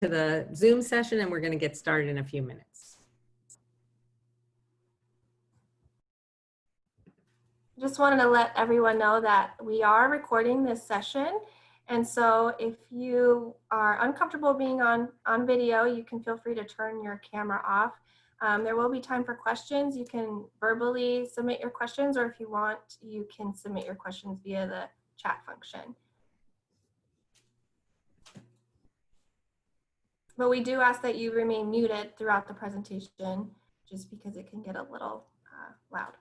to the Zoom session, and we're going to get started in a few minutes. Just wanted to let everyone know that we are recording this session. And so if you are uncomfortable being on video, you can feel free to turn your camera off. There will be time for questions. You can verbally submit your questions, or if you want, you can submit your questions via the chat function. But we do ask that you remain muted throughout the presentation, just because it can get a little loud.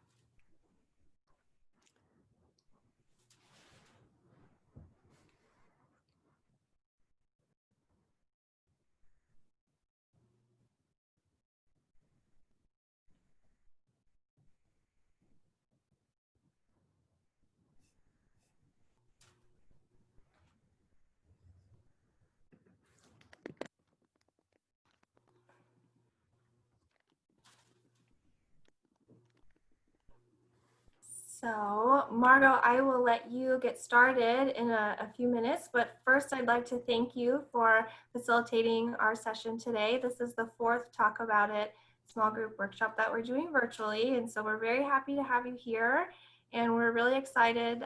So, Margot, I will let you get started in a few minutes, but first I'd like to thank you for facilitating our session today. This is the fourth Talk About It small group workshop that we're doing virtually, and so we're very happy to have you here, and we're really excited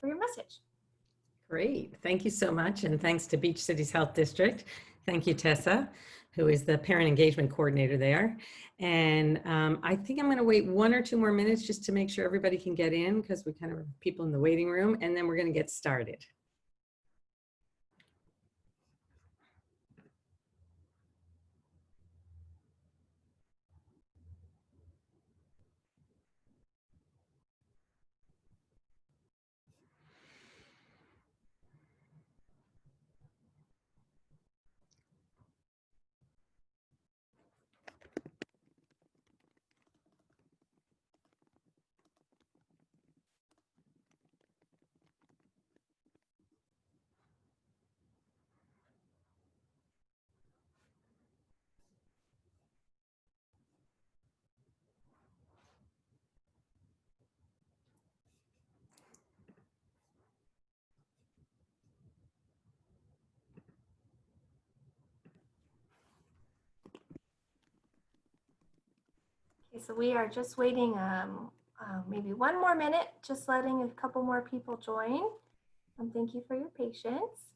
for your message. Great, thank you so much, and thanks to Beach Cities Health District. Thank you, Tessa, who is the parent engagement coordinator there. And I think I'm going to wait 1 or 2 more minutes just to make sure everybody can get in, because we kind of have people in the waiting room, and then we're going to get started. Okay, so we are just waiting maybe 1 more minute, just letting a couple more people join. Thank you for your patience.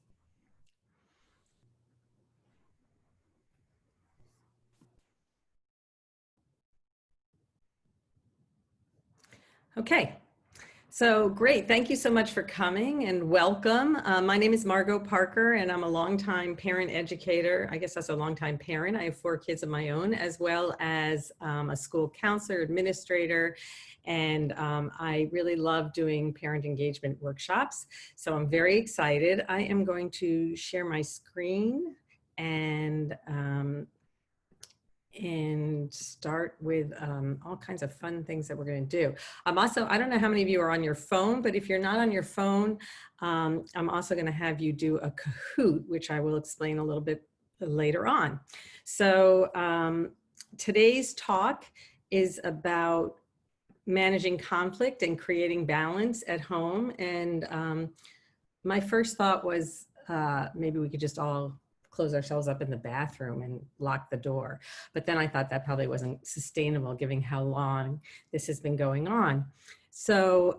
Okay, so great. Thank you so much for coming and welcome. My name is Margot Parker, and I'm a longtime parent educator. I guess that's a longtime parent. I have 4 kids of my own, as well as a school counselor, administrator, and I really love doing parent engagement workshops. So I'm very excited. I am going to share my screen and start with all kinds of fun things that we're going to do. I don't know how many of you are on your phone, but if you're not on your phone, I'm also going to have you do a Kahoot, which I will explain a little bit later on. So today's talk is about managing conflict and creating balance at home. And my first thought was maybe we could just all close ourselves up in the bathroom and lock the door. But then I thought that probably wasn't sustainable given how long this has been going on. So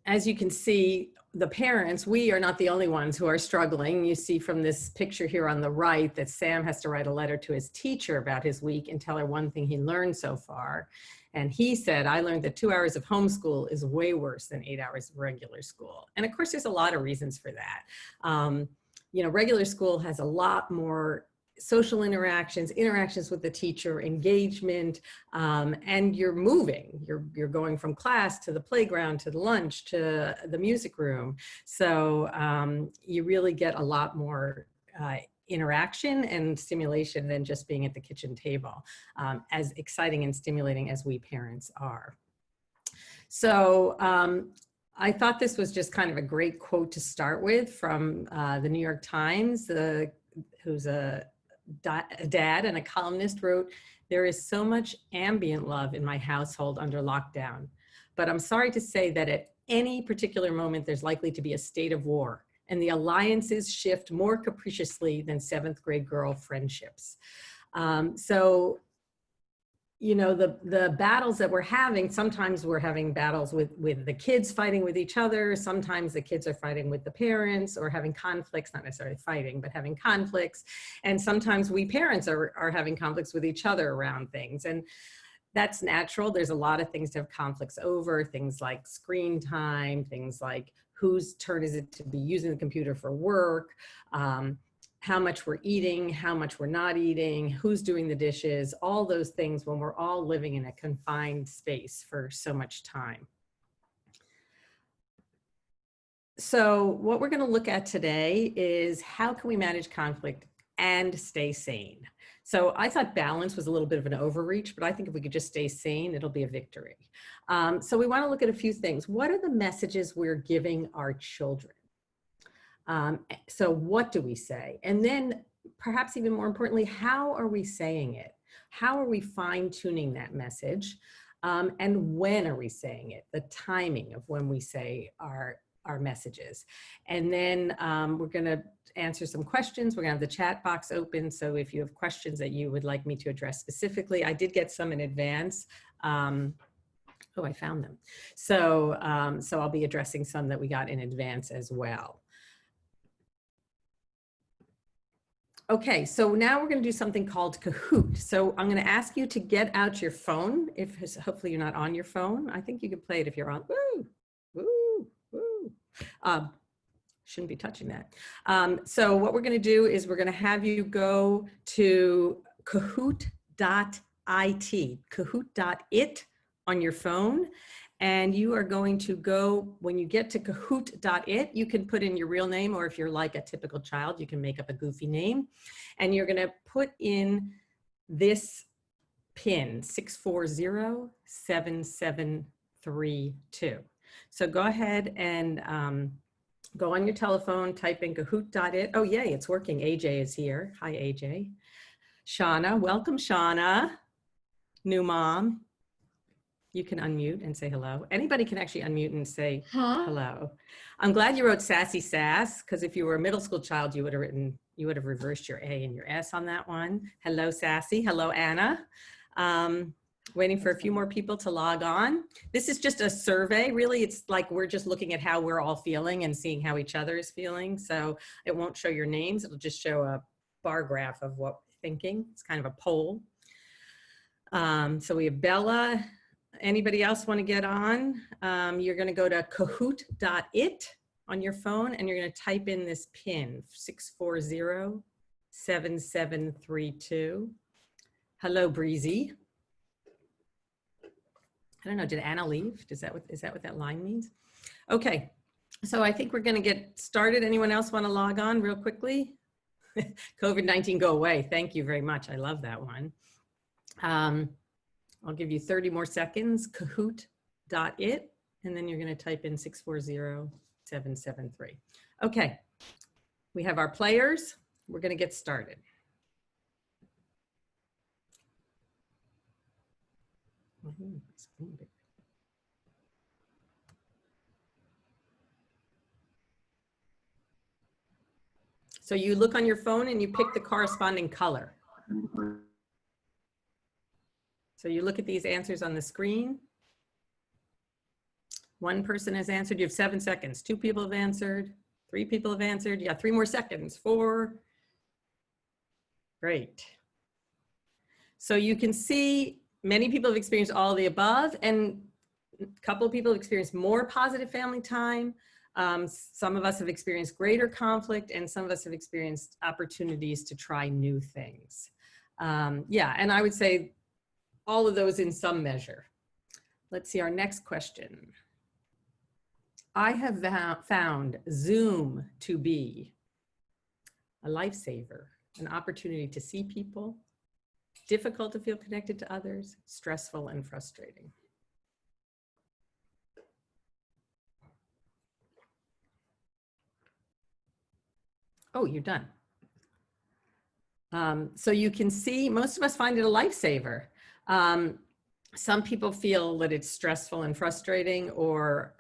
as you can see, the parents, we are not the only ones who are struggling. You see from this picture here on the right that Sam has to write a letter to his teacher about his week and tell her one thing he learned so far. And he said, I learned that 2 hours of homeschool is way worse than 8 hours of regular school. And of course, there's a lot of reasons for that. You know, regular school has a lot more social interactions with the teacher, engagement, and you're moving. You're going from class to the playground, to the lunch, to the music room. So you really get a lot more interaction and stimulation than just being at the kitchen table, as exciting and stimulating as we parents are. So I thought this was just kind of a great quote to start with from the New York Times, who's a dad and a columnist, wrote, "There is so much ambient love in my household under lockdown, but I'm sorry to say that at any particular moment, there's likely to be a state of war, and the alliances shift more capriciously than seventh grade girl friendships. So, you know, the battles that we're having, sometimes we're having battles with the kids fighting with each other. Sometimes the kids are fighting with the parents or having conflicts, not necessarily fighting, but having conflicts. And sometimes we parents are having conflicts with each other around things. And that's natural. There's a lot of things to have conflicts over, things like screen time, things like whose turn is it to be using the computer for work, how much we're eating, how much we're not eating, who's doing the dishes, all those things when we're all living in a confined space for so much time. So what we're going to look at today is how can we manage conflict and stay sane? So I thought balance was a little bit of an overreach, but I think if we could just stay sane, it'll be a victory. So we want to look at a few things. What are the messages we're giving our children? So what do we say? And then perhaps even more importantly, how are we saying it? How are we fine tuning that message? And when are we saying it? The timing of when we say our messages. And then we're going to answer some questions. We're going to have the chat box open. So if you have questions that you would like me to address specifically, I did get some in advance. Oh, I found them. So I'll be addressing some that we got in advance as well. Okay, so now we're going to do something called Kahoot. So I'm going to ask you to get out your phone. If hopefully you're not on your phone. I think you can play it if you're on. Woo, woo, woo. Shouldn't be touching that. So what we're going to do is we're going to have you go to Kahoot.it, Kahoot.it on your phone. And you are going to go, when you get to Kahoot.it, you can put in your real name, or if you're like a typical child, you can make up a goofy name. And you're going to put in this PIN, 6407732. So go ahead and go on your telephone, type in Kahoot.it. Oh, yay, it's working. AJ is here. Hi, AJ. Shauna, welcome, Shauna. New mom. You can unmute and say hello. Anybody can actually unmute and say hello. I'm glad you wrote Sassy Sass, because if you were a middle school child, you would have reversed your A and your S on that one. Hello, Sassy. Hello, Anna. Waiting for a few more people to log on. This is just a survey. Really, it's like we're just looking at how we're all feeling and seeing how each other is feeling. So it won't show your names. It'll just show a bar graph of what we're thinking. It's kind of a poll. So we have Bella. Anybody else want to get on? You're going to go to Kahoot.it on your phone, and you're going to type in this PIN, 6407732. Hello, Breezy. I don't know, did Anna leave? Is that what that line means? Okay, so I think we're going to get started. Anyone else want to log on real quickly? COVID-19 go away. Thank you very much. I love that one. I'll give you 30 more seconds, Kahoot.it, and then you're going to type in 6407732. Okay, we have our players. We're going to get started. So you look on your phone and you pick the corresponding color. So you look at these answers on the screen. One person has answered. You have 7 seconds. 2 people have answered. 3 people have answered. You got 3 more seconds. 4. Great. So you can see many people have experienced all of the above, and a couple of people have experienced more positive family time. Some of us have experienced greater conflict, and some of us have experienced opportunities to try new things. Yeah, and I would say all of those in some measure. Let's see our next question. I have found Zoom to be a lifesaver, an opportunity to see people, difficult to feel connected to others, stressful and frustrating. Oh, you're done. So you can see most of us find it a lifesaver. Some people feel that it's stressful and frustrating, or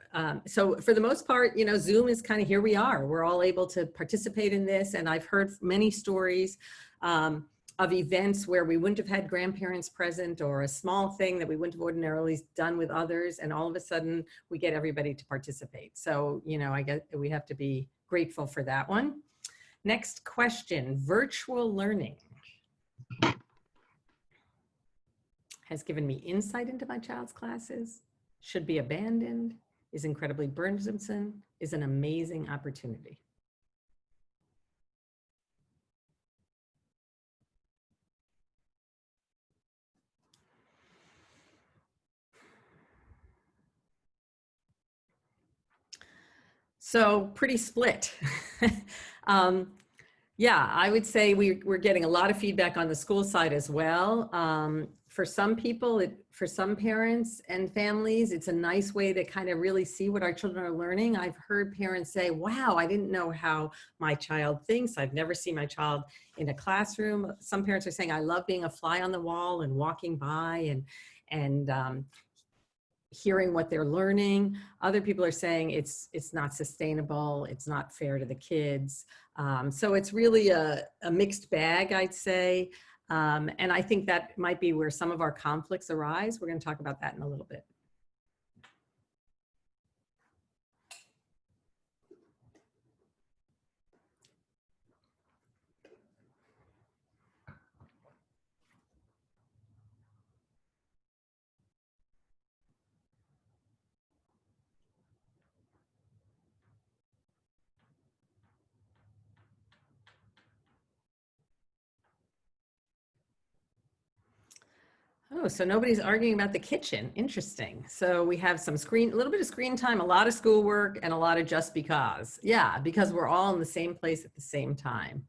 So for the most part, you know, Zoom is kind of, here we are. We're all able to participate in this. And I've heard many stories of events where we wouldn't have had grandparents present, or a small thing that we wouldn't have ordinarily done with others. And all of a sudden we get everybody to participate. So, you know, I guess we have to be grateful for that one. Next question, virtual learning has given me insight into my child's classes, should be abandoned, is incredibly burdensome, is an amazing opportunity. So pretty split. Yeah, I would say we're getting a lot of feedback on the school side as well. For some people, for some parents and families, it's a nice way to kind of really see what our children are learning. I've heard parents say, wow, I didn't know how my child thinks. I've never seen my child in a classroom. Some parents are saying, I love being a fly on the wall and walking by and hearing what they're learning. Other people are saying it's not sustainable, it's not fair to the kids. So it's really a mixed bag, I'd say. And I think that might be where some of our conflicts arise. We're going to talk about that in a little bit. Oh, so nobody's arguing about the kitchen. Interesting. So we have some a little bit of screen time, a lot of schoolwork, and a lot of just because. Yeah, because we're all in the same place at the same time.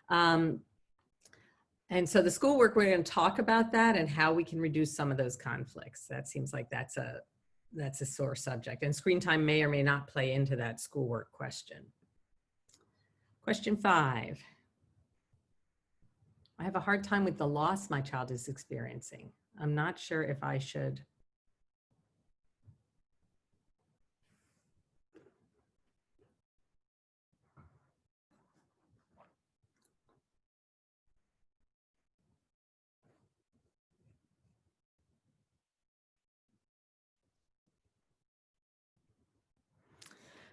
And so the schoolwork, we're going to talk about that and how we can reduce some of those conflicts. That seems like that's a sore subject. And screen time may or may not play into that schoolwork question. Question 5. I have a hard time with the loss my child is experiencing. I'm not sure if I should.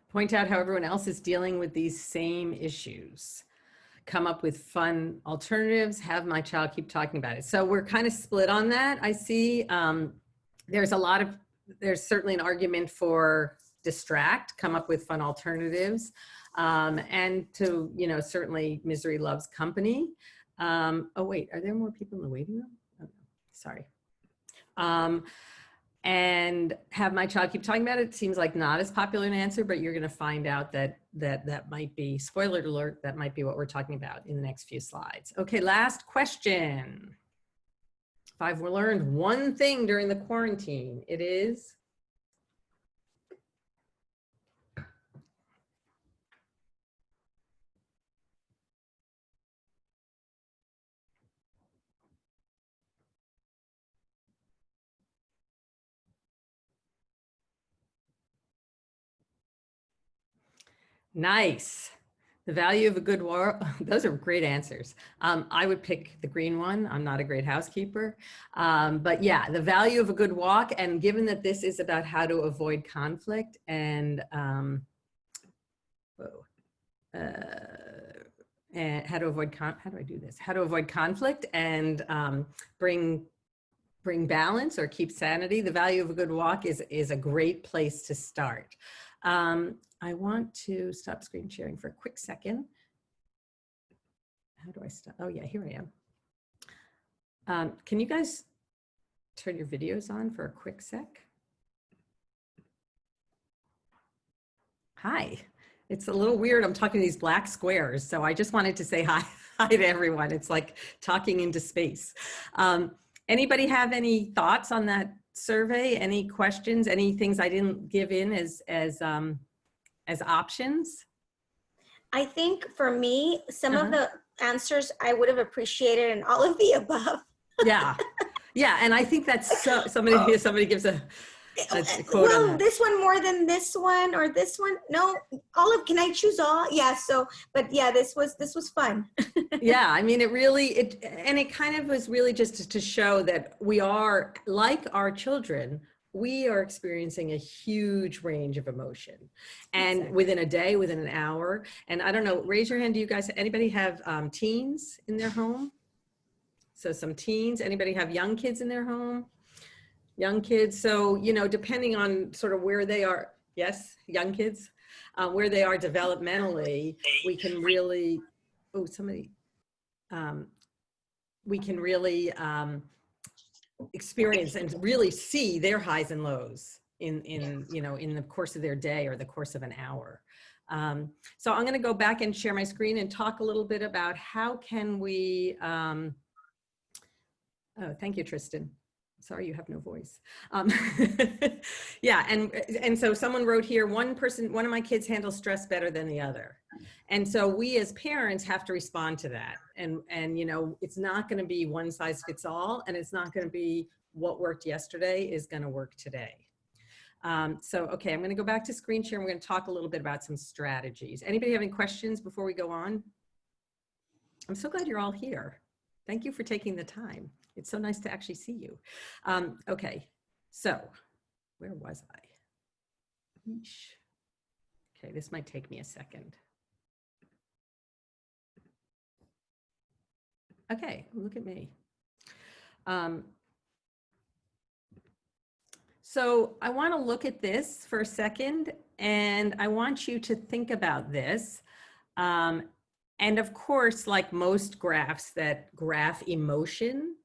Point out how everyone else is dealing with these same issues. Come up with fun alternatives, have my child keep talking about it. So we're kind of split on that. I see there's certainly an argument for distract, come up with fun alternatives, and to, you know, certainly misery loves company. Oh wait, are there more people in the waiting room? Oh, sorry. And have my child keep talking about it. Seems like not as popular an answer, but you're going to find out that might be, spoiler alert, that might be what we're talking about in the next few slides. Okay, last question. If I've learned one thing during the quarantine, it is nice. The value of a good walk. Those are great answers. I would pick the green one. I'm not a great housekeeper. But yeah, the value of a good walk. And given that this is about how to avoid conflict and how to avoid, how do I do this? How to avoid conflict and bring balance or keep sanity. The value of a good walk is a great place to start. I want to stop screen sharing for a quick second. How do I stop? Oh yeah, here I am. Can you guys turn your videos on for a quick sec? Hi, it's a little weird. I'm talking to these black squares. So I just wanted to say hi to everyone. It's like talking into space. Anybody have any thoughts on that survey? Any questions? Any things I didn't give in as options? I think for me, some of the answers I would have appreciated and all of the above. Yeah. Yeah. And I think that's somebody gives That's a quote on Well, that. this one more than this one or this one? No, can I choose all? Yeah. So, but yeah, this was fun. Yeah, I mean, it kind of was really just to show that we are, like our children, we are experiencing a huge range of emotion, and Exactly. within a day, within an hour. And I don't know, raise your hand. Do you guys, anybody have teens in their home? So some teens, anybody have young kids in their home? Young kids. So, you know, depending on sort of where they are, yes, young kids, where they are developmentally, we can really, oh, somebody, we can really experience and really see their highs and lows in you know, in the course of their day or the course of an hour. So I'm going to go back and share my screen and talk a little bit about how can we oh, thank you, Tristan. Sorry, you have no voice. Yeah, and so someone wrote here, one of my kids handles stress better than the other. And so we as parents have to respond to that. And you know, it's not going to be one size fits all, and it's not going to be what worked yesterday is going to work today. So, okay, I'm going to go back to screen share. And we're going to talk a little bit about some strategies. Anybody have any questions before we go on? I'm so glad you're all here. Thank you for taking the time. It's so nice to actually see you. Okay, so where was I? Eesh. Okay, this might take me a second. Okay, look at me. So I want to look at this for a second, and I want you to think about this. And of course, like most graphs that graph emotion,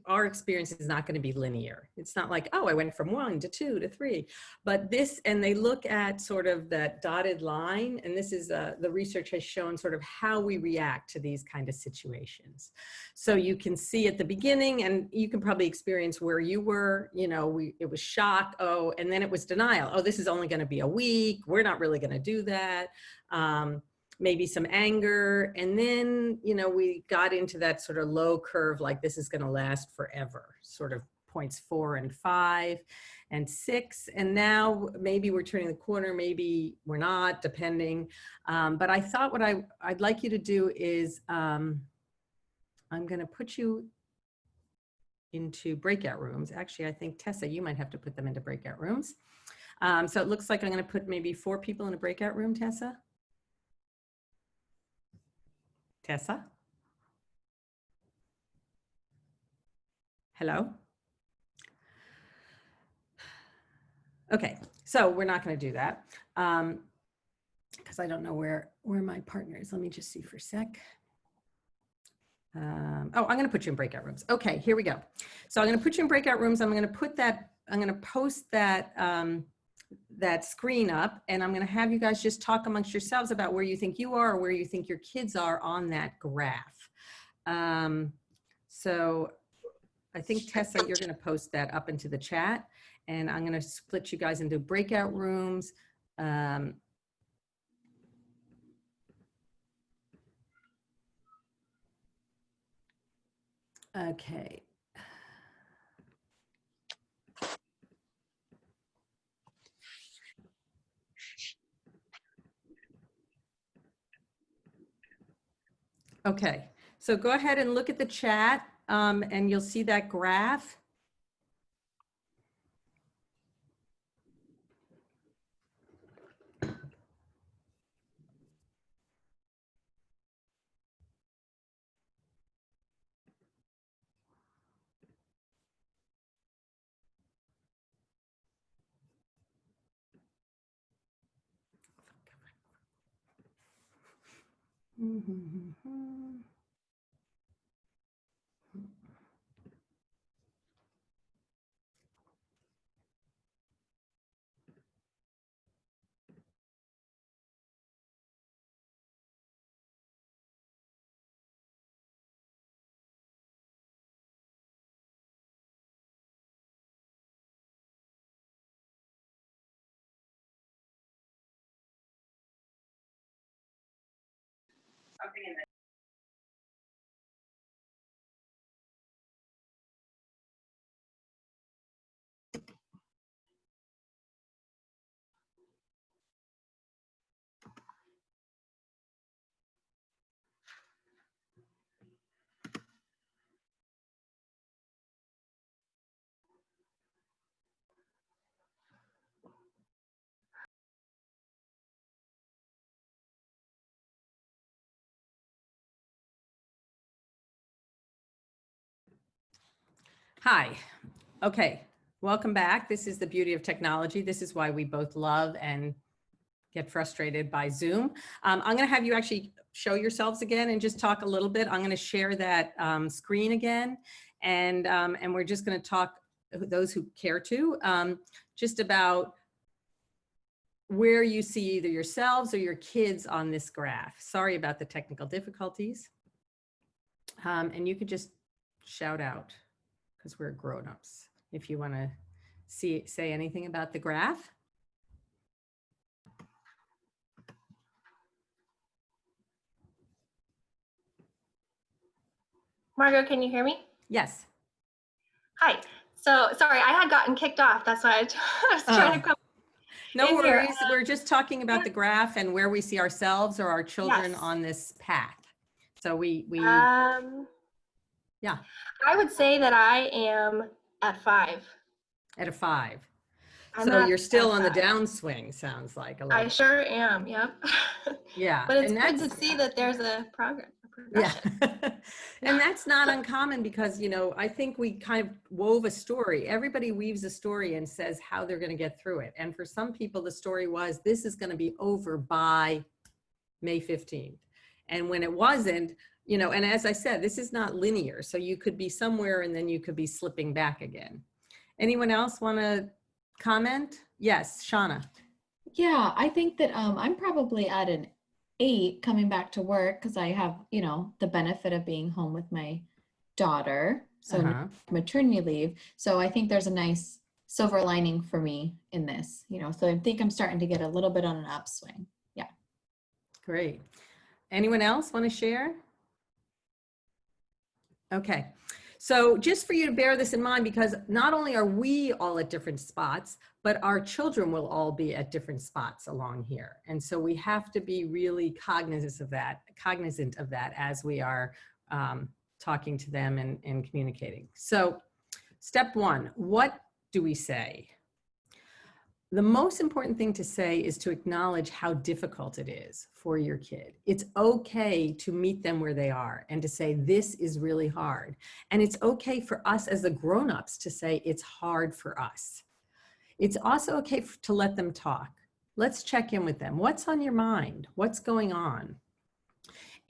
our experience is not going to be linear. It's not like, oh, I went from 1 to 2 to 3, but this, and they look at sort of that dotted line, and this is the research has shown sort of how we react to these kind of situations. So you can see at the beginning, and you can probably experience where you were, you know, it was shock, oh, and then it was denial. Oh, this is only going to be a week. We're not really going to do that. Maybe some anger. And then, you know, we got into that sort of low curve, like this is going to last forever, sort of points 4 and 5 and 6. And now maybe we're turning the corner, maybe we're not, depending. But I thought what I'd like you to do is I'm going to put you into breakout rooms. Actually, I think Tessa, you might have to put them into breakout rooms. So it looks like I'm going to put maybe 4 people in a breakout room, Tessa. Tessa? Hello? Okay, so we're not going to do that because I don't know where my partner is. Let me just see for a sec. Oh, I'm going to put you in breakout rooms. Okay, here we go. So I'm going to put you in breakout rooms. I'm going to put that, I'm going to post that, that screen up, and I'm going to have you guys just talk amongst yourselves about where you think you are or where you think your kids are on that graph. So I think, Tessa, you're going to post that up into the chat, and I'm going to split you guys into breakout rooms. Okay. Okay, so go ahead and look at the chat, and you'll see that graph. Hi. Okay. Welcome back. This is the beauty of technology. This is why we both love and get frustrated by Zoom. I'm going to have you actually show yourselves again and just talk a little bit. I'm going to share that screen again, and we're just going to talk, those who care to, just about where you see either yourselves or your kids on this graph. Sorry about the technical difficulties. And you could just shout out because we're grown-ups if you want to say anything about the graph. Margot, can you hear me? Yes. Hi. So sorry, I had gotten kicked off. That's why I was trying to come. No in here. worries. We're just talking about the graph and where we see ourselves or our children Yes. on this path. So yeah, I would say that I am at 5. at a 5. I'm So at- you're still at on the 5. downswing, sounds like a I little. sure am. Yep. Yeah. But it's and good that's, to see that there's a progression. yeah. And that's not uncommon because, you know, I think we kind of wove a story. Everybody weaves a story and says how they're going to get through it. And for some people, the story was, this is going to be over by May 15th. And when it wasn't, you know, and as I said, this is not linear. So you could be somewhere and then you could be slipping back again. Anyone else want to comment? Yes, Shauna. Yeah, I think that I'm probably at an 8 coming back to work because I have, you know, the benefit of being home with my daughter. So no maternity leave. So I think there's a nice silver lining for me in this, you know, so I think I'm starting to get a little bit on an upswing. Yeah. Great. Anyone else want to share? Okay. So just for you to bear this in mind, because not only are we all at different spots, but our children will all be at different spots along here. And so we have to be really cognizant of that as we are talking to them and communicating. So step 1, what do we say? The most important thing to say is to acknowledge how difficult it is for your kid. It's okay to meet them where they are and to say, this is really hard. And it's okay for us as the grown-ups to say, it's hard for us. It's also okay to let them talk. Let's check in with them. What's on your mind? What's going on?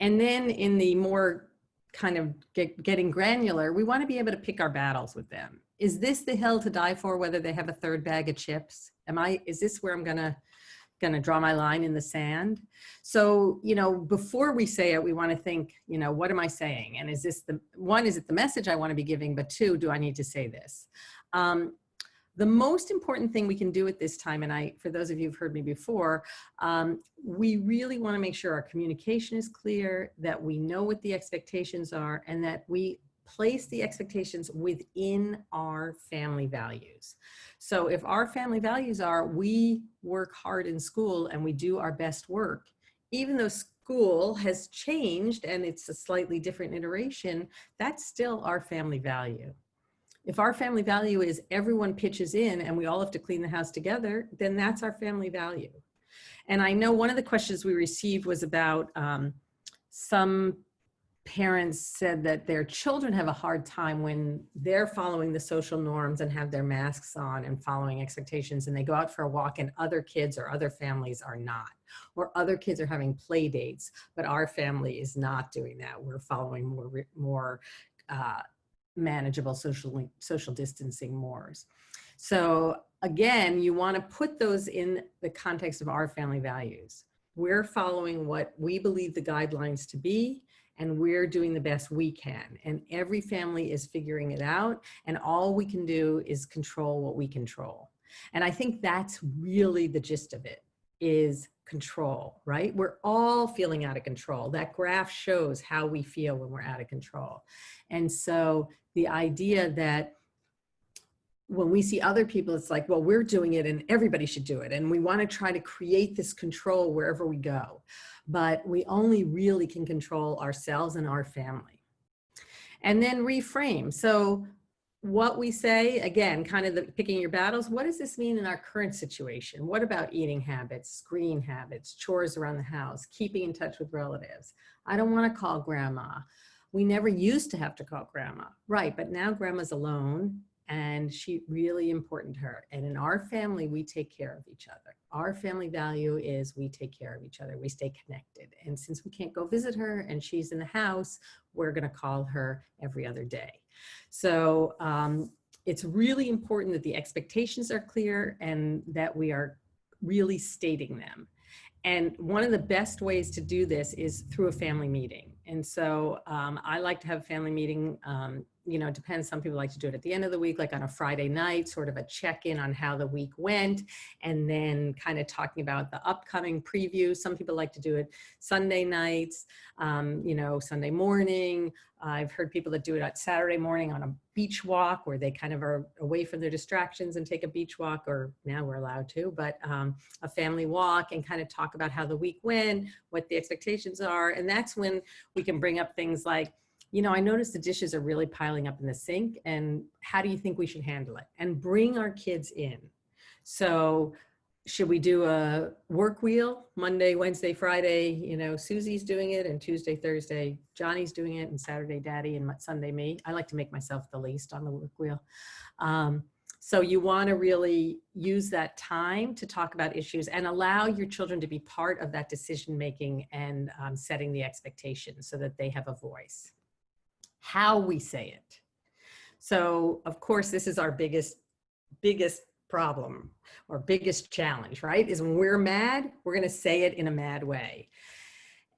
And then in the more kind of getting granular, we want to be able to pick our battles with them. Is this the hill to die for, whether they have a 3rd bag of chips? Is this where I'm gonna draw my line in the sand? So, you know, before we say it, we want to think, you know, what am I saying? And is this is it the message I want to be giving? But 2, do I need to say this? The most important thing we can do at this time, and for those of you who've heard me before, we really want to make sure our communication is clear, that we know what the expectations are, and that we place the expectations within our family values. So if our family values are, we work hard in school and we do our best work, even though school has changed and it's a slightly different iteration, that's still our family value. If our family value is everyone pitches in and we all have to clean the house together, then that's our family value. And I know one of the questions we received was about some parents said that their children have a hard time when they're following the social norms and have their masks on and following expectations, and they go out for a walk and other kids or other families are not, or other kids are having play dates, but our family is not doing that. We're following more manageable social distancing mores. So again, you want to put those in the context of our family values. We're following what we believe the guidelines to be, and we're doing the best we can. And every family is figuring it out, and all we can do is control what we control. And I think that's really the gist of it, is control, right? We're all feeling out of control. That graph shows how we feel when we're out of control. And so the idea that when we see other people, it's like, well, we're doing it and everybody should do it. And we want to try to create this control wherever we go. But we only really can control ourselves and our family. And then reframe. So what we say, again, kind of picking your battles, what does this mean in our current situation? What about eating habits, screen habits, chores around the house, keeping in touch with relatives? I don't want to call grandma. We never used to have to call grandma. Right, but now grandma's alone and she really important to her. And in our family, we take care of each other. Our family value is we take care of each other. We stay connected. And since we can't go visit her and she's in the house, we're going to call her every other day. So it's really important that the expectations are clear and that we are really stating them. And one of the best ways to do this is through a family meeting. And so I like to have a family meeting, you know, it depends. Some people like to do it at the end of the week, like on a Friday night, sort of a check-in on how the week went, and then kind of talking about the upcoming preview. Some people like to do it Sunday nights, you know, Sunday morning. I've heard people that do it on Saturday morning on a beach walk where they kind of are away from their distractions and take a beach walk, or now we're allowed to, but a family walk and kind of talk about how the week went, what the expectations are. And that's when we can bring up things like, you know, I noticed the dishes are really piling up in the sink, and how do you think we should handle it? And bring our kids in. So should we do a work wheel Monday, Wednesday, Friday, you know, Susie's doing it, and Tuesday, Thursday, Johnny's doing it, and Saturday, Daddy, and Sunday, me. I like to make myself the least on the work wheel. So you want to really use that time to talk about issues and allow your children to be part of that decision making and setting the expectations so that they have a voice. How we say it. So of course, this is our biggest problem or biggest challenge, right? Is when we're mad, we're going to say it in a mad way.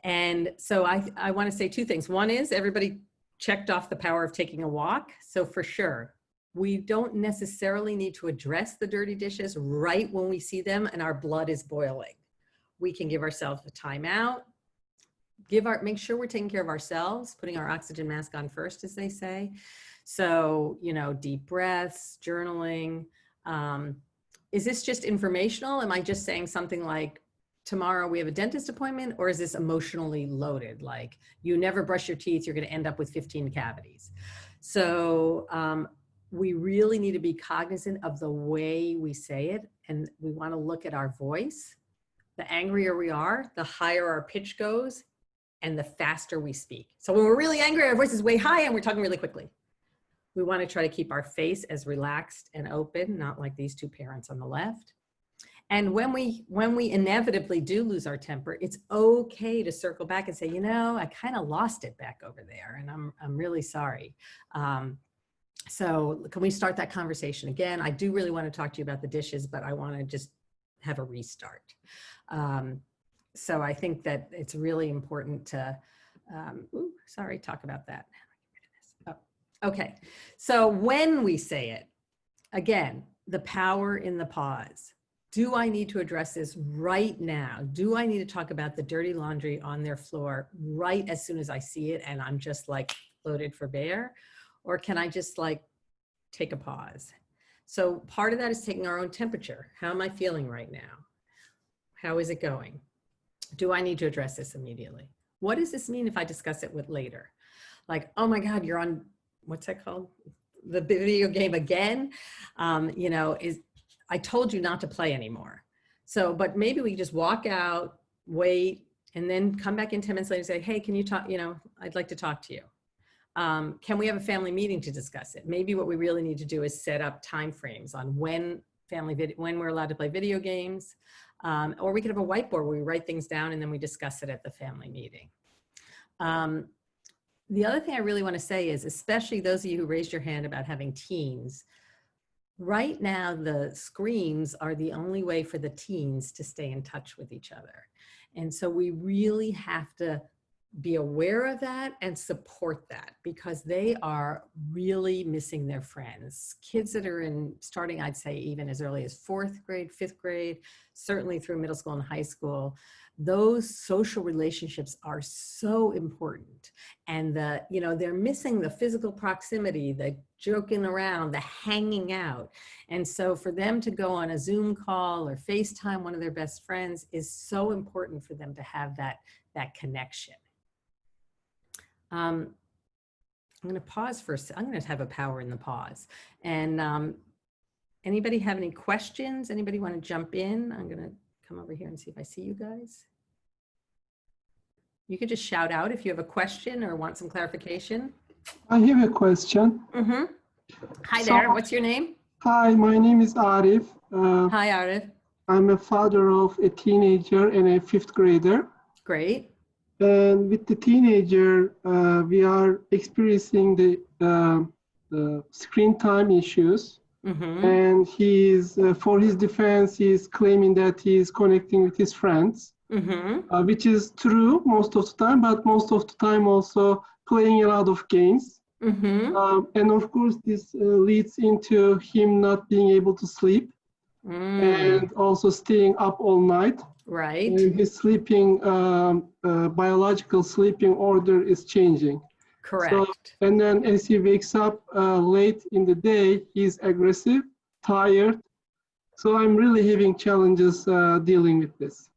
And so I want to say two things. One is everybody checked off the power of taking a walk. So for sure, we don't necessarily need to address the dirty dishes right when we see them and our blood is boiling. We can give ourselves a timeout, make sure we're taking care of ourselves, putting our oxygen mask on first, as they say. So, you know, deep breaths, journaling. Is this just informational? Am I just saying something like, tomorrow we have a dentist appointment? Or is this emotionally loaded? Like, you never brush your teeth, you're going to end up with 15 cavities. So we really need to be cognizant of the way we say it. And we want to look at our voice. The angrier we are, the higher our pitch goes, and the faster we speak. So when we're really angry, our voice is way high and we're talking really quickly. We want to try to keep our face as relaxed and open, not like these two parents on the left. And when we inevitably do lose our temper, it's okay to circle back and say, you know, I kind of lost it back over there, and I'm really sorry. So can we start that conversation again? I do really want to talk to you about the dishes, but I want to just have a restart. So I think that it's really important to, talk about that. Oh, okay, so when we say it, again, the power in the pause. Do I need to address this right now? Do I need to talk about the dirty laundry on their floor right as soon as I see it and I'm just like loaded for bear? Or can I just like take a pause? So part of that is taking our own temperature. How am I feeling right now? How is it going? Do I need to address this immediately? What does this mean if I discuss it with later? Like, oh my God, you're on, what's that called? The video game again? You know, I told you not to play anymore. So, but maybe we just walk out, wait, and then come back in 10 minutes later and say, hey, can you talk, you know, I'd like to talk to you. Can we have a family meeting to discuss it? Maybe what we really need to do is set up timeframes on when we're allowed to play video games. Or we could have a whiteboard where we write things down and then we discuss it at the family meeting. The other thing I really want to say is, especially those of you who raised your hand about having teens, right now the screens are the only way for the teens to stay in touch with each other. And so we really have to be aware of that and support that, because they are really missing their friends. Kids that are starting, I'd say even as early as 4th grade, 5th grade, certainly through middle school and high school, those social relationships are so important. And they're missing the physical proximity, the joking around, the hanging out. And so for them to go on a Zoom call or FaceTime one of their best friends is so important for them to have that connection. I'm going to pause for a second. I'm going to have a power in the pause. And anybody have any questions? Anybody want to jump in? I'm going to come over here and see if I see you guys. You could just shout out if you have a question or want some clarification. I have a question. Mm-hmm. Hi So, there. What's your name? hi, my name is Arif. Hi, Arif. I'm a father of a teenager and a fifth grader. Great. And with the teenager, we are experiencing the screen time issues. Mm-hmm. And for his defense, he's claiming that he is connecting with his friends, which is true most of the time, but most of the time also playing a lot of games. And of course, this leads into him not being able to sleep and also staying up all night. Right. And his biological sleeping order is changing. Correct. So, and then as he wakes up late in the day, he's aggressive, tired. So I'm really having challenges dealing with this.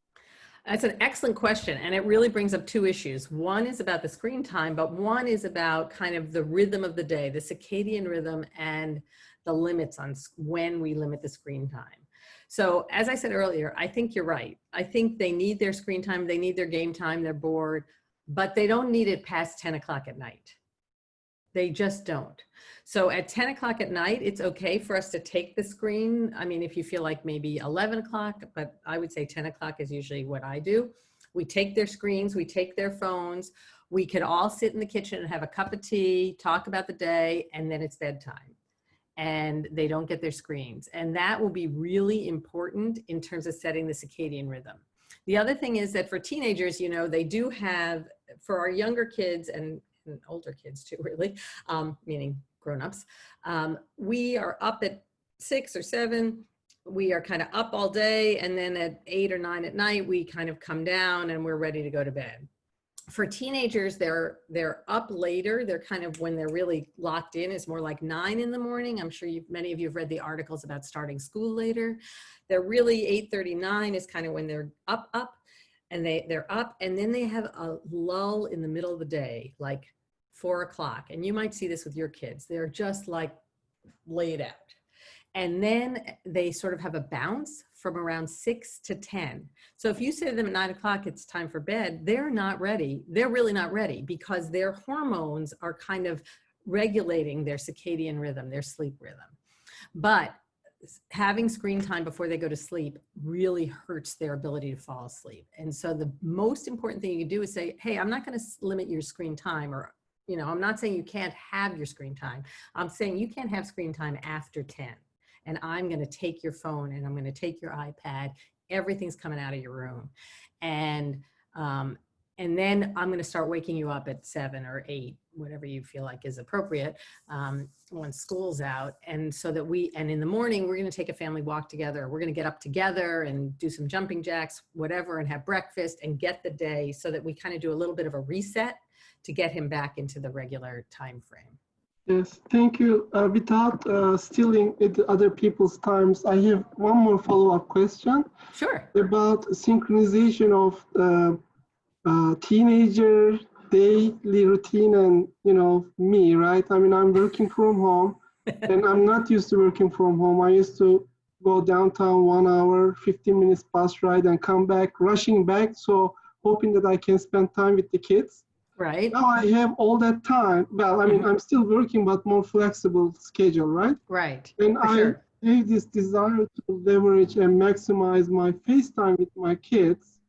That's an excellent question. And it really brings up two issues. One is about the screen time, but one is about kind of the rhythm of the day, the circadian rhythm and the limits on when we limit the screen time. So as I said earlier, I think you're right. I think they need their screen time, they need their game time, they're bored, but they don't need it past 10 o'clock at night. They just don't. So at 10 o'clock at night, it's okay for us to take the screen. I mean, if you feel like maybe 11 o'clock, but I would say 10 o'clock is usually what I do. We take their screens, we take their phones. We could all sit in the kitchen and have a cup of tea, talk about the day, and then it's bedtime. And they don't get their screens. And that will be really important in terms of setting the circadian rhythm. The other thing is that for teenagers, you know, they do have, for our younger kids and older kids too, really, meaning grown-ups, we are up at 6 or 7. We are kind of up all day. And then at 8 or 9 at night, we kind of come down and we're ready to go to bed. For teenagers, they're up later. They're kind of, when they're really locked in, is more like 9 in the morning. I'm sure many of you have read the articles about starting school later. They're really 8:39 is kind of when they're up, and they're up, and then they have a lull in the middle of the day, like 4 o'clock. And you might see this with your kids. They're just like laid out. And then they sort of have a bounce from around 6 to 10. So if you say to them at 9 o'clock, it's time for bed, they're not ready. They're really not ready because their hormones are kind of regulating their circadian rhythm, their sleep rhythm. But having screen time before they go to sleep really hurts their ability to fall asleep. And so the most important thing you can do is say, hey, I'm not going to limit your screen time, or, you know, I'm not saying you can't have your screen time. I'm saying you can't have screen time after 10. And I'm going to take your phone and I'm going to take your iPad. Everything's coming out of your room. And then I'm going to start waking you up at 7 or 8, whatever you feel like is appropriate, when school's out. And so that and in the morning, we're going to take a family walk together. We're going to get up together and do some jumping jacks, whatever, and have breakfast and get the day so that we kind of do a little bit of a reset to get him back into the regular time frame. Yes, thank you. Without stealing other people's times, I have one more follow-up question. Sure. About synchronization of teenager daily routine and, you know, me, right? I mean, I'm working from home and I'm not used to working from home. I used to go downtown 1 hour, 15 minutes bus ride and come back, rushing back. So hoping that I can spend time with the kids. Right. Now I have all that time. Well, I mean, I'm still working, but more flexible schedule, right? Right. And I have this desire to leverage and maximize my face time with my kids.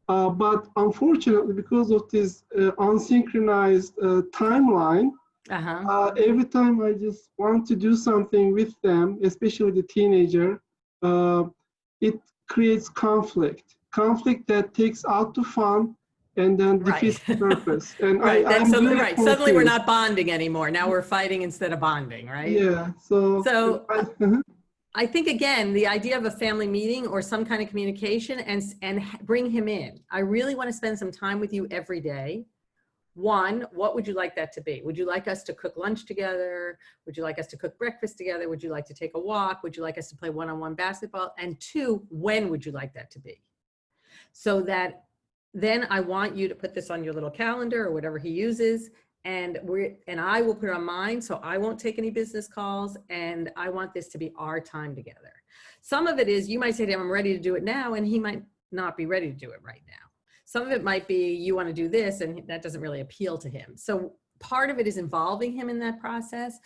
But unfortunately, because of this unsynchronized timeline, every time I just want to do something with them, especially the teenager, it creates conflict that takes out the fun and then defeats the purpose. And right. Suddenly we're not bonding anymore. Now we're fighting instead of bonding, right? Yeah. I think, again, the idea of a family meeting or some kind of communication and bring him in. I really want to spend some time with you every day. One, what would you like that to be? Would you like us to cook lunch together? Would you like us to cook breakfast together? Would you like to take a walk? Would you like us to play one-on-one basketball? And 2, when would you like that to be? So that then I want you to put this on your little calendar or whatever he uses, and I will put it on mine, so I won't take any business calls, and I want this to be our time together. Some of it is, you might say to him, I'm ready to do it now, and he might not be ready to do it right now. Some of it might be you want to do this and that doesn't really appeal to him. So part of it is involving him in that process,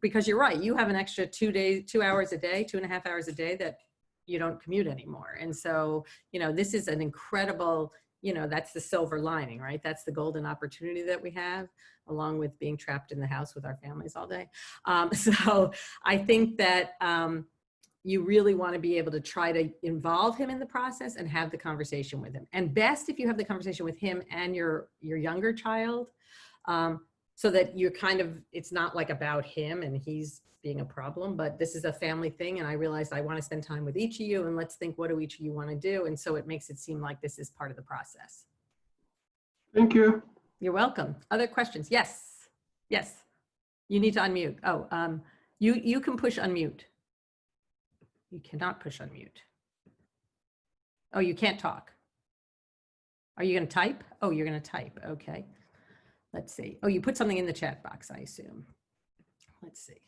because you're right. You have an extra 2 hours a day, 2.5 hours a day that you don't commute anymore. And so, this is an incredible, that's the silver lining, right? That's the golden opportunity that we have, along with being trapped in the house with our families all day. So I think that you really want to be able to try to involve him in the process and have the conversation with him. And best if you have the conversation with him and your younger child, so that you're it's not like about him and he's being a problem, but this is a family thing. And I realized I want to spend time with each of you, and let's think, what do each of you want to do? And so it makes it seem like this is part of the process. Thank you. You're welcome. Other questions? Yes. Yes. You need to unmute. Oh, you can push unmute. You cannot push unmute. Oh, you can't talk. Are you going to type? Oh, you're going to type. Okay. Let's see. Oh, you put something in the chat box, I assume. Let's see.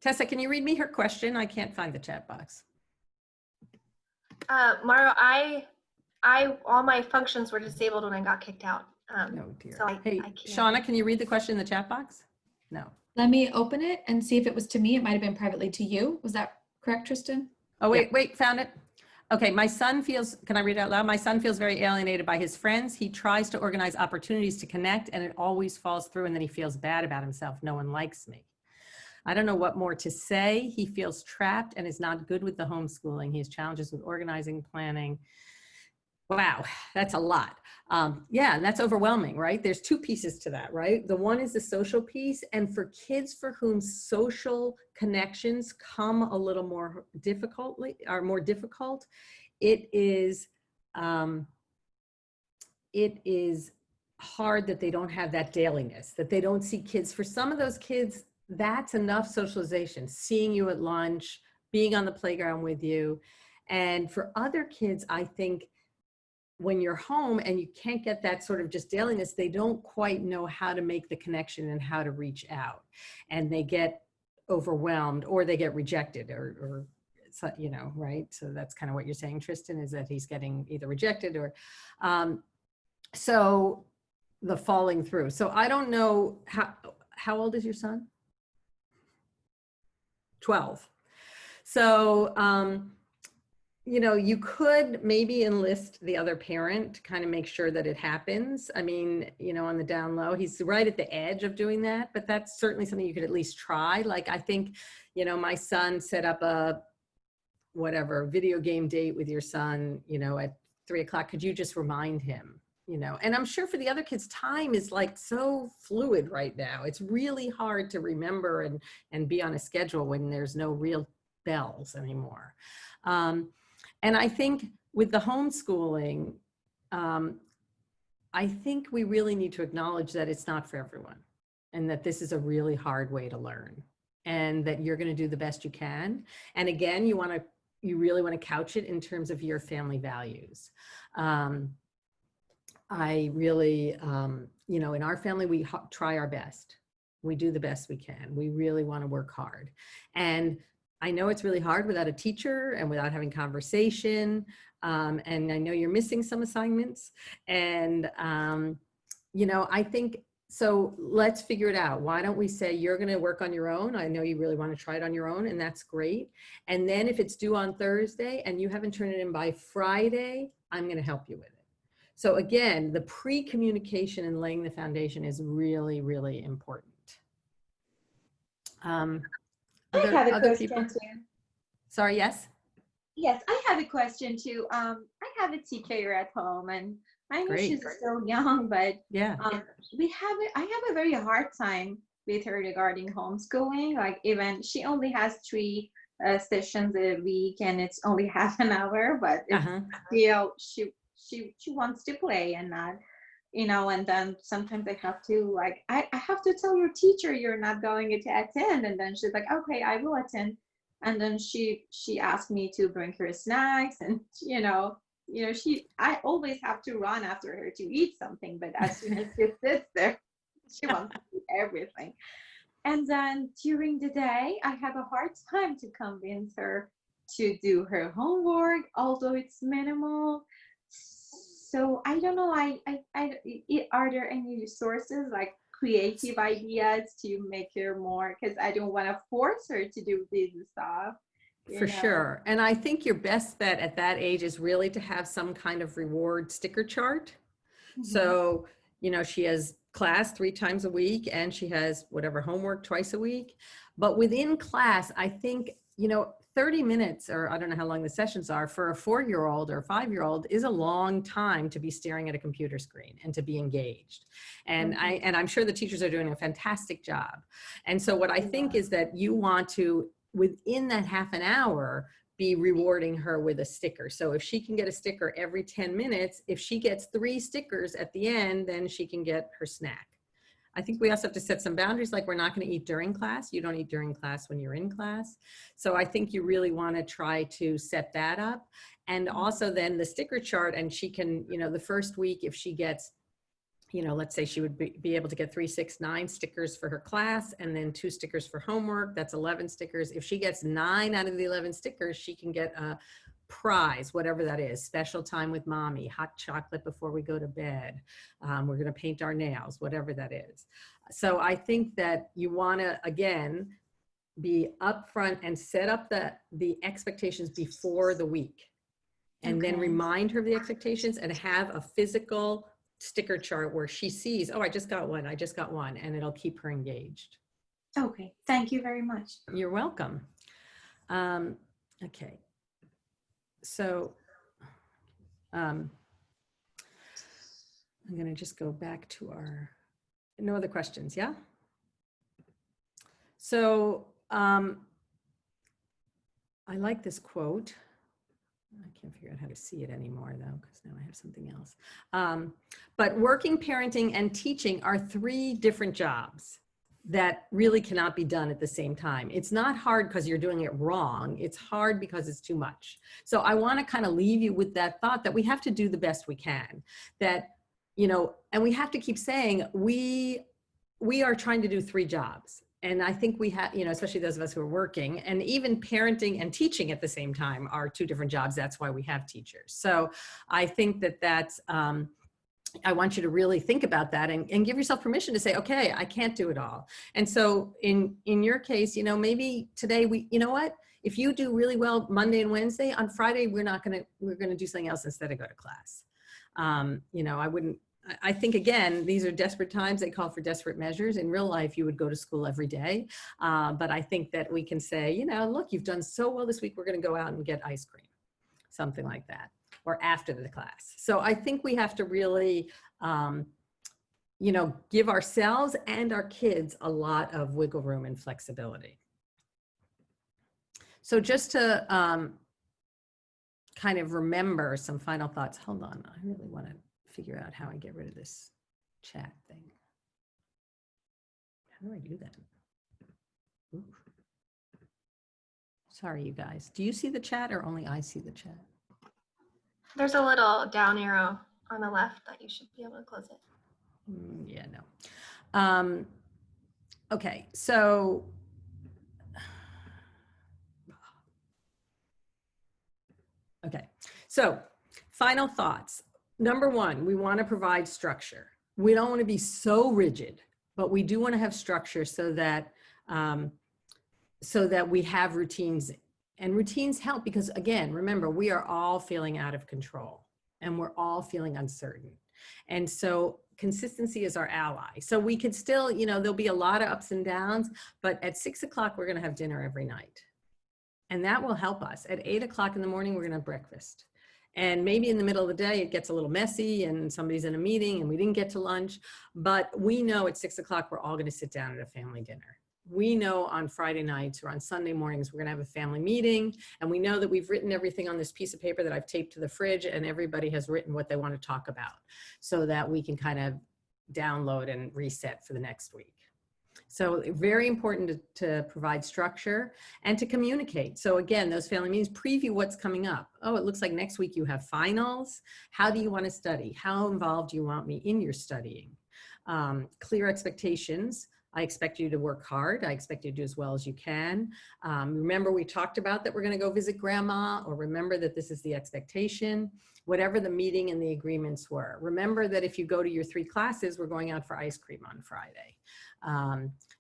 Tessa, can you read me her question? I can't find the chat box. Mario, all my functions were disabled when I got kicked out. Oh dear. So Hey, I can't. Shauna, can you read the question in the chat box? No. Let me open it and see if it was to me. It might have been privately to you. Was that correct, Tristan? Oh, wait, found it. Okay, my son feels, can I read it out loud? My son feels very alienated by his friends. He tries to organize opportunities to connect, and it always falls through, and then he feels bad about himself. No one likes me. I don't know what more to say. He feels trapped and is not good with the homeschooling. He has challenges with organizing, planning. Wow, that's a lot. Yeah, and that's overwhelming, right? There's two pieces to that, right? The one is the social piece, and for kids for whom social connections come a little more difficult, it is hard that they don't have that dailiness, that they don't see kids. For some of those kids, that's enough socialization, seeing you at lunch, being on the playground with you. And for other kids, I think when you're home and you can't get that sort of just dailiness, they don't quite know how to make the connection and how to reach out. And they get overwhelmed, or they get rejected, or right? So that's kind of what you're saying, Tristan, is that he's getting either rejected or, so the falling through. So I don't know, how old is your son? 12. So, you could maybe enlist the other parent to kind of make sure that it happens. I mean, on the down low, he's right at the edge of doing that, but that's certainly something you could at least try. Like, I think, my son set up a video game date with your son, at 3 o'clock. Could you just remind him? And I'm sure for the other kids, time is like so fluid right now. It's really hard to remember and be on a schedule when there's no real bells anymore. And I think with the homeschooling, I think we really need to acknowledge that it's not for everyone, and that this is a really hard way to learn, and that you're going to do the best you can. And again, you really want to couch it in terms of your family values. I really, in our family, we try our best. We do the best we can. We really want to work hard. And I know it's really hard without a teacher and without having conversation. And I know you're missing some assignments. And, I think, so let's figure it out. Why don't we say you're going to work on your own? I know you really want to try it on your own, and that's great. And then if it's due on Thursday and you haven't turned it in by Friday, I'm going to help you with it. So again, the pre-communication and laying the foundation is really, really important. I have a question too. Sorry, yes? Yes, I have a question too. I have a TKer at home, and I know she's still young, but yeah, I have a very hard time with her regarding homeschooling. Like, even she only has 3 sessions a week, and it's only half an hour, but she wants to play and not, and then sometimes I have to, like, I have to tell your teacher you're not going to attend, and then she's like, okay, I will attend. And then she asked me to bring her snacks, and I always have to run after her to eat something, but as soon as she sits there, she wants to eat everything. And then during the day, I have a hard time to convince her to do her homework, although it's minimal. So I don't know, are there any resources like creative ideas to make her more, because I don't want to force her to do this stuff. For sure. And I think your best bet at that age is really to have some kind of reward sticker chart. So, you know, she has class 3 times a week and she has whatever homework twice a week. But within class, I think, you know, 30 minutes, or I don't know how long the sessions are, for a 4-year-old or a 5-year-old is a long time to be staring at a computer screen and to be engaged. And I'm sure the teachers are doing a fantastic job. And so what I think is that you want to, within that half an hour, be rewarding her with a sticker. So if she can get a sticker every 10 minutes, if she gets 3 stickers at the end, then she can get her snack. I think we also have to set some boundaries, like we're not going to eat during class. You don't eat during class when you're in class. So I think you really want to try to set that up. And also then the sticker chart, and she can, you know, the first week, if she gets, you know, let's say she would be able to get 3, 6, 9 stickers for her class and then 2 stickers for homework. That's 11 stickers. If she gets 9 out of the 11 stickers, she can get a prize, whatever that is. Special time with mommy, hot chocolate before we go to bed. We're going to paint our nails, whatever that is. So I think that you want to, again, be upfront and set up the expectations before the week, and then remind her of the expectations and have a physical sticker chart where she sees, oh, I just got one, and it'll keep her engaged. Okay, thank you very much. You're welcome. Okay, so I'm going to just go back to our, no other questions, yeah? So I like this quote. I can't figure out how to see it anymore though, because now I have something else. But working, parenting, and teaching are 3 different jobs that really cannot be done at the same time. It's not hard because you're doing it wrong. It's hard because it's too much. So I want to kind of leave you with that thought that we have to do the best we can, that, you know, and we have to keep saying we are trying to do 3 jobs. And I think we have, you know, especially those of us who are working, and even parenting and teaching at the same time are 2 different jobs. That's why we have teachers. So I think that that's, I want you to really think about that and give yourself permission to say, okay, I can't do it all. And so in your case, you know, maybe today you know what, if you do really well Monday and Wednesday, on Friday, we're going to do something else instead of go to class. You know, I think, again, these are desperate times. They call for desperate measures. In real life, you would go to school every day. But I think that we can say, you know, look, you've done so well this week. We're going to go out and get ice cream, something like that, or after the class. So I think we have to really, you know, give ourselves and our kids a lot of wiggle room and flexibility. So just to kind of remember some final thoughts. Hold on, I really want to figure out how I get rid of this chat thing. How do I do that? Ooh. Sorry, you guys. Do you see the chat or only I see the chat? There's a little down arrow on the left that you should be able to close it. Yeah, no. Okay, so okay, so final thoughts. Number 1, we want to provide structure. We don't want to be so rigid, but we do want to have structure so that we have routines. And routines help because, again, remember, we are all feeling out of control and we're all feeling uncertain. And so consistency is our ally. So we could still, you know, there'll be a lot of ups and downs, but at 6 o'clock, we're going to have dinner every night. And that will help us. At 8 o'clock in the morning, we're going to have breakfast. And maybe in the middle of the day, it gets a little messy and somebody's in a meeting and we didn't get to lunch. But we know at 6 o'clock, we're all going to sit down at a family dinner. We know on Friday nights or on Sunday mornings, we're going to have a family meeting. And we know that we've written everything on this piece of paper that I've taped to the fridge, and everybody has written what they want to talk about so that we can kind of download and reset for the next week. So very important to provide structure and to communicate. So again, those family meetings, preview what's coming up. Oh, it looks like next week you have finals. How do you want to study? How involved do you want me in your studying? Clear expectations. I expect you to work hard. I expect you to do as well as you can. Remember, we talked about that we're going to go visit grandma, or remember that this is the expectation, whatever the meeting and the agreements were. Remember that if you go to your 3 classes, we're going out for ice cream on Friday.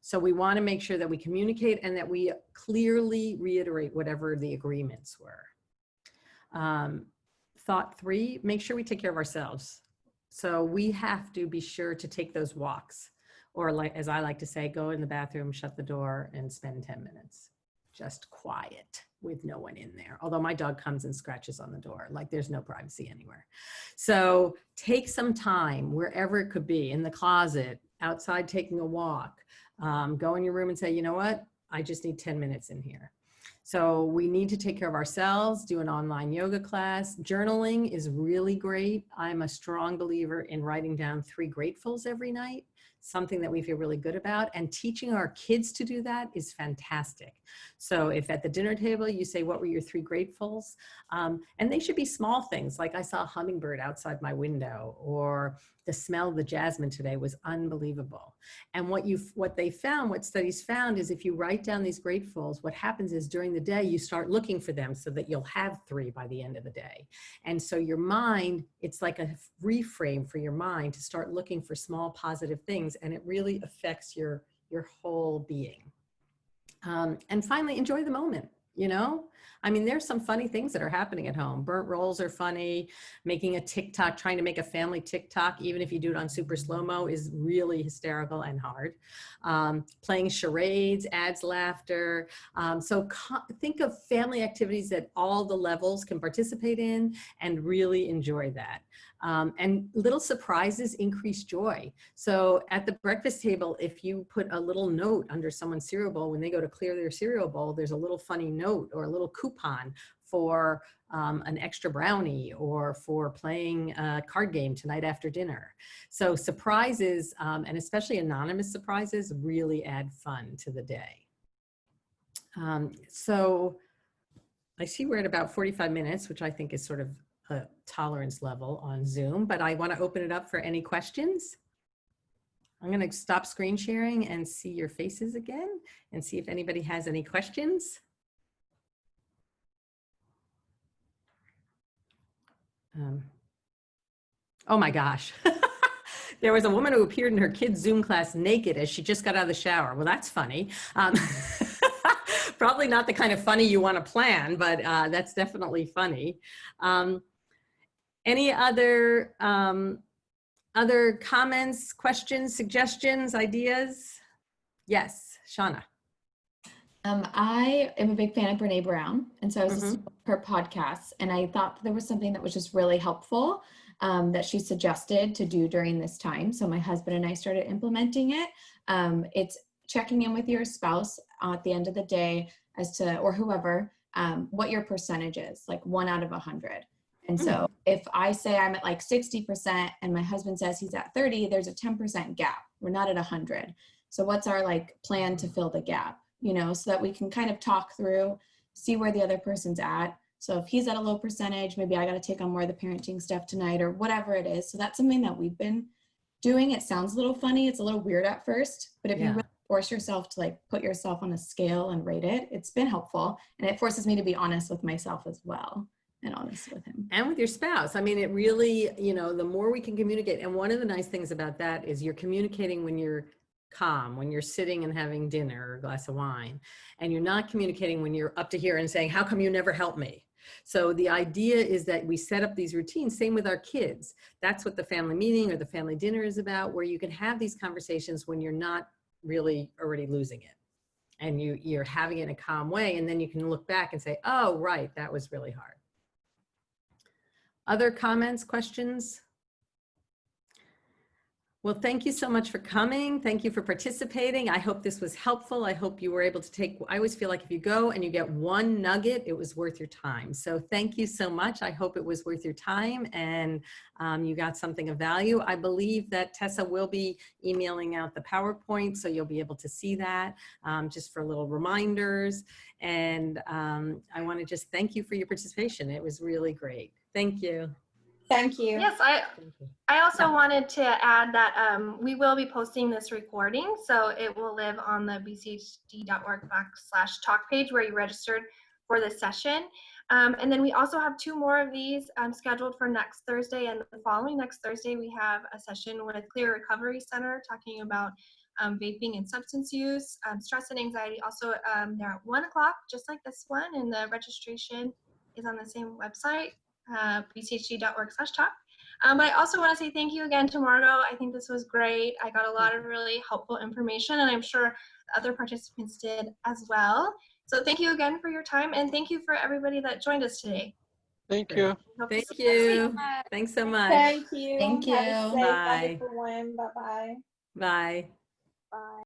So we want to make sure that we communicate and that we clearly reiterate whatever the agreements were. Thought 3, make sure we take care of ourselves. So we have to be sure to take those walks, or like, as I like to say, go in the bathroom, shut the door, and spend 10 minutes. Just quiet with no one in there. Although my dog comes and scratches on the door, like there's no privacy anywhere. So take some time wherever it could be, in the closet, outside taking a walk, go in your room and say, you know what, I just need 10 minutes in here. So we need to take care of ourselves, do an online yoga class. Journaling is really great. I'm a strong believer in writing down 3 gratefuls every night, something that we feel really good about, and teaching our kids to do that is fantastic. So if at the dinner table you say, what were your 3 gratefuls? And they should be small things, like I saw a hummingbird outside my window, or the smell of the jasmine today was unbelievable. And what studies found is if you write down these gratefuls, what happens is during the day, you start looking for them so that you'll have 3 by the end of the day. And so your mind, it's like a reframe for your mind to start looking for small positive things, and it really affects your whole being. And finally, enjoy the moment. You know, I mean, there's some funny things that are happening at home. Burnt rolls are funny. Making a TikTok, trying to make a family TikTok, even if you do it on super slow-mo, is really hysterical and hard. Playing charades adds laughter. So think of family activities that all the levels can participate in and really enjoy that. And little surprises increase joy. So at the breakfast table, if you put a little note under someone's cereal bowl, when they go to clear their cereal bowl, there's a little funny note or a little coupon for an extra brownie, or for playing a card game tonight after dinner. So surprises, and especially anonymous surprises, really add fun to the day. So I see we're at about 45 minutes, which I think is sort of a tolerance level on Zoom, but I want to open it up for any questions. I'm going to stop screen sharing and see your faces again and see if anybody has any questions. Oh my gosh. There was a woman who appeared in her kid's Zoom class naked as she just got out of the shower. Well, that's funny. Probably not the kind of funny you want to plan, but that's definitely funny. Any other comments, questions, suggestions, ideas? Yes, Shauna. I am a big fan of Brene Brown, and so I was listening to her podcasts, and I thought there was something that was just really helpful that she suggested to do during this time. So my husband and I started implementing it. It's checking in with your spouse at the end of the day as to, or whoever, what your percentage is, like 1 out of 100. And so if I say I'm at like 60% and my husband says he's at 30, there's a 10% gap. We're not at 100. So what's our like plan to fill the gap, you know, so that we can kind of talk through, see where the other person's at. So if he's at a low percentage, maybe I got to take on more of the parenting stuff tonight, or whatever it is. So that's something that we've been doing. It sounds a little funny. It's a little weird at first, but if you really force yourself to like put yourself on a scale and rate it, it's been helpful. And it forces me to be honest with myself as well. And honest with him. And with your spouse. I mean, it really, you know, the more we can communicate. And one of the nice things about that is you're communicating when you're calm, when you're sitting and having dinner or a glass of wine, and you're not communicating when you're up to here and saying, how come you never help me? So the idea is that we set up these routines, same with our kids. That's what the family meeting or the family dinner is about, where you can have these conversations when you're not really already losing it. And you're having it in a calm way. And then you can look back and say, oh, right, that was really hard. Other comments, questions? Well, thank you so much for coming. Thank you for participating. I hope this was helpful. I hope you were able to take, I always feel like if you go and you get one nugget, it was worth your time. So thank you so much. I hope it was worth your time and you got something of value. I believe that Tessa will be emailing out the PowerPoint, so you'll be able to see that just for little reminders. And I want to just thank you for your participation. It was really great. Thank you. Thank you. Yes, Thank you. I also Yeah. wanted to add that we will be posting this recording, so it will live on the bchd.org/talk page where you registered for this session. And then we also have 2 more of these scheduled for next Thursday, and the following next Thursday we have a session with Clear Recovery Center talking about vaping and substance use, stress and anxiety. Also, they're at 1 o'clock, just like this one, and the registration is on the same website, bchd.org/talk. But I also want to say thank you again to Margot. I think this was great. I got a lot of really helpful information, and I'm sure other participants did as well. So thank you again for your time, and thank you for everybody that joined us today. Thank Great. you. Hope to Thank see you next week. you. Thanks so much. Thank you. Thank Have a you. safe Bye. everyone. Bye-bye. Bye. Bye.